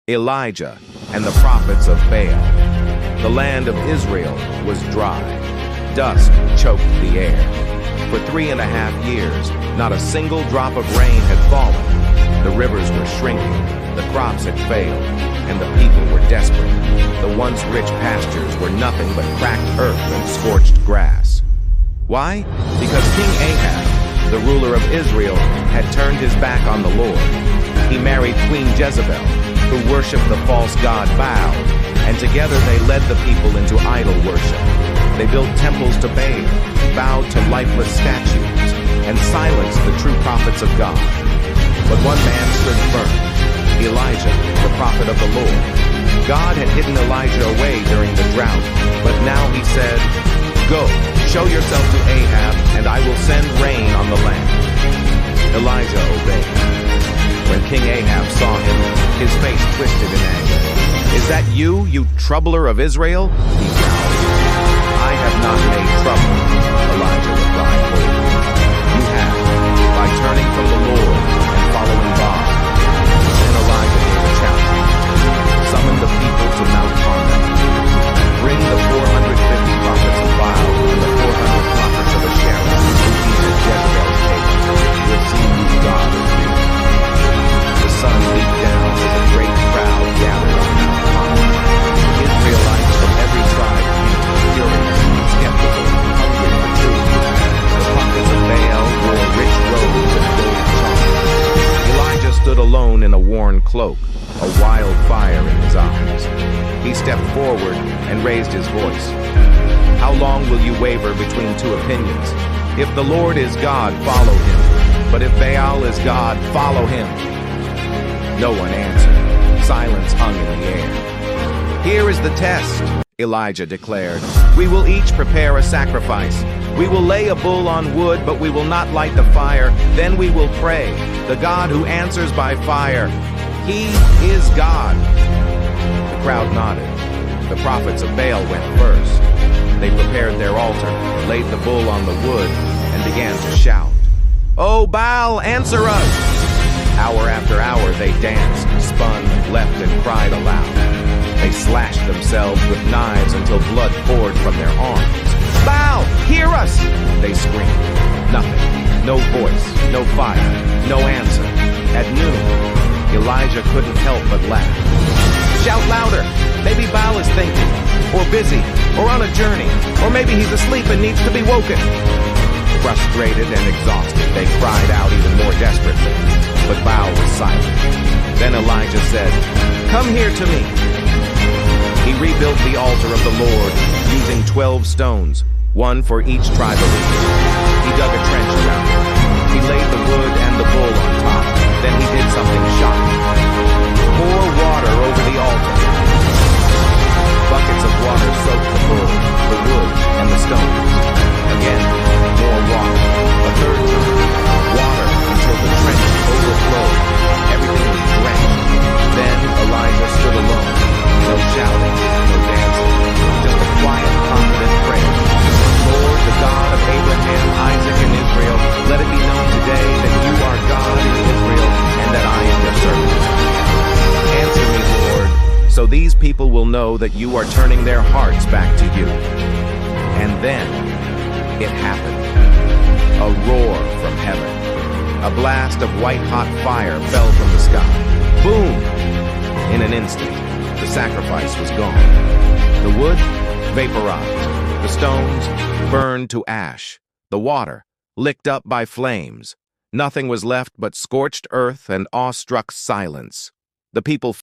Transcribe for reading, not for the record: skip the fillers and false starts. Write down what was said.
Elijah and the prophets of Baal. The land of Israel was dry. Dust choked the air. For 3.5 years, not a single drop of rain had fallen. The rivers were shrinking, the crops had failed, and the people were desperate. The once rich pastures were nothing but cracked earth and scorched grass. Why? Because King Ahab, the ruler of Israel, had turned his back on the Lord. He married Queen Jezebel, who worshipped the false god Baal, and together they led the people into idol worship. They built temples to Baal, bowed to lifeless statues, and silenced the true prophets of God. But one man stood firm, Elijah, the prophet of the Lord. God had hidden Elijah away during the drought, but now he said, "Go, show yourself to Ahab, and I will send rain on the land." Elijah obeyed. When King Ahab saw him, his face twisted in anger. "Is that you, you troubler of Israel?" he growled. "I have not made trouble," Elijah replied boldly. "You have, by turning from the Lord and following Baal." Then Elijah gave a challenge. "Summon the people to Mount Carmel. Bring the 450 prophets of Baal and the 400 prophets of Asherah who eat at Jezebel's table. We'll see who God is real." The sun beat down as a great crowd gathered on Mount Carmel. Israelites from every tribe came, curious, skeptical, hungry for truth. The prophets of Baal wore rich robes and gold charms. Elijah stood alone in a worn cloak, a wild fire in his eyes. He stepped forward and raised his voice. "How long will you waver between two opinions? If the Lord is God, follow him. But if Baal is God, follow him." No one answered. Silence hung in the air. "Here is the test," Elijah declared. "We will each prepare a sacrifice. We will lay a bull on wood, but we will not light the fire. Then we will pray, the God who answers by fire. He is God." The crowd nodded. The prophets of Baal went first. They prepared their altar, laid the bull on the wood, and began to shout, "Oh, Baal, answer us!" Hour after hour they danced, spun, leapt, and cried aloud. They slashed themselves with knives until blood poured from their arms. "Baal, hear us!" they screamed. Nothing. No voice, no fire, no answer. At noon, Elijah couldn't help but laugh. "Shout louder! Maybe Baal is thinking, or busy, or on a journey, or maybe he's asleep and needs to be woken." Frustrated and exhausted, they cried out even more desperately, but Baal was silent. Then Elijah said, "Come here to me." He rebuilt the altar of the Lord using 12 stones, one for each tribe of Israel. He dug a trench around it. He laid the wood and the bull on top. Then he did something shocking. Pour water over the altar. Buckets of water soaked the bull, the wood, and the stones. Again, more water. A third time, water until the trench overflowed. Everything was drenched. Then Elijah stood alone. No shouting, no dancing, just a quiet, confident prayer. "Lord, the God of Abraham, Isaac, and Israel, let it be known today that you are God in Israel and that I am your servant. Answer me, Lord, so these people will know that you are turning their hearts back to you." And then it happened. A roar from heaven. A blast of white-hot fire fell from the sky. Boom! In an instant, the sacrifice was gone. The wood vaporized. The stones burned to ash. The water licked up by flames. Nothing was left but scorched earth and awestruck silence. The people